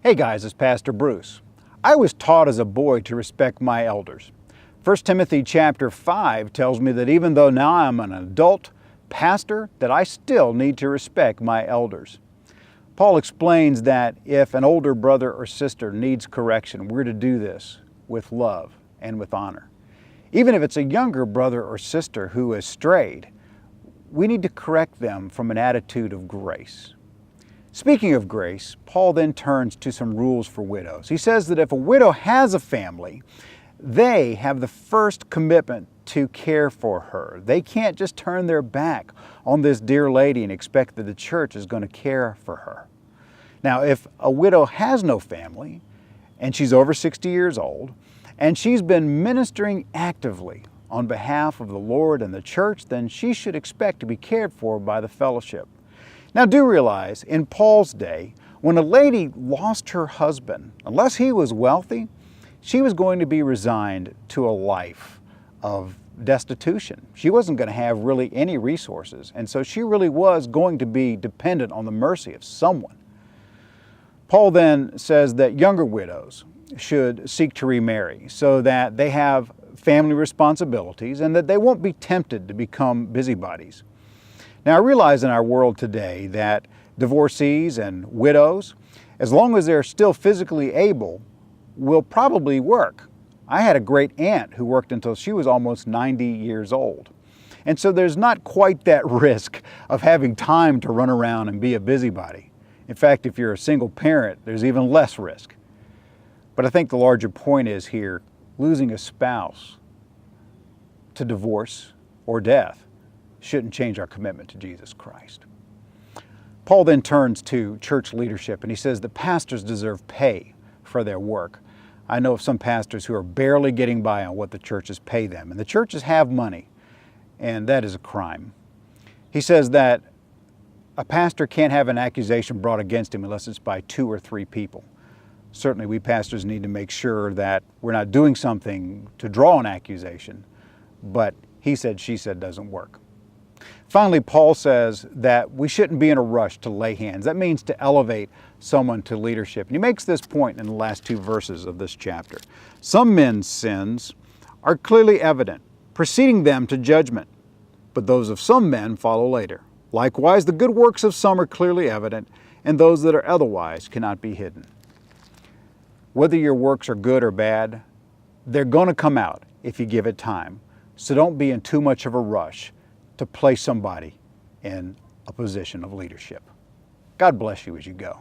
Hey guys, it's Pastor Bruce. I was taught as a boy to respect my elders. 1 Timothy chapter 5 tells me that even though now I'm an adult pastor, that I still need to respect my elders. Paul explains that if an older brother or sister needs correction, we're to do this with love and with honor. Even if it's a younger brother or sister who has strayed, we need to correct them from an attitude of grace. Speaking of grace, Paul then turns to some rules for widows. He says that if a widow has a family, they have the first commitment to care for her. They can't just turn their back on this dear lady and expect that the church is going to care for her. Now, if a widow has no family, and she's over 60 years old, and she's been ministering actively on behalf of the Lord and the church, then she should expect to be cared for by the fellowship. Now do realize, in Paul's day, when a lady lost her husband, unless he was wealthy, she was going to be resigned to a life of destitution. She wasn't going to have really any resources, and so she really was going to be dependent on the mercy of someone. Paul then says that younger widows should seek to remarry so that they have family responsibilities and that they won't be tempted to become busybodies. Now, I realize in our world today that divorcees and widows, as long as they're still physically able, will probably work. I had a great aunt who worked until she was almost 90 years old. And so there's not quite that risk of having time to run around and be a busybody. In fact, if you're a single parent, there's even less risk. But I think the larger point is here, losing a spouse to divorce or death shouldn't change our commitment to Jesus Christ. Paul then turns to church leadership and he says that pastors deserve pay for their work. I know of some pastors who are barely getting by on what the churches pay them, and the churches have money, and that is a crime. He says that a pastor can't have an accusation brought against him unless it's by 2 or 3 people. Certainly we pastors need to make sure that we're not doing something to draw an accusation, but he said, she said doesn't work. Finally, Paul says that we shouldn't be in a rush to lay hands. That means to elevate someone to leadership. And he makes this point in the last 2 verses of this chapter. Some men's sins are clearly evident, preceding them to judgment, but those of some men follow later. Likewise, the good works of some are clearly evident, and those that are otherwise cannot be hidden. Whether your works are good or bad, they're going to come out if you give it time. So don't be in too much of a rush to place somebody in a position of leadership. God bless you as you go.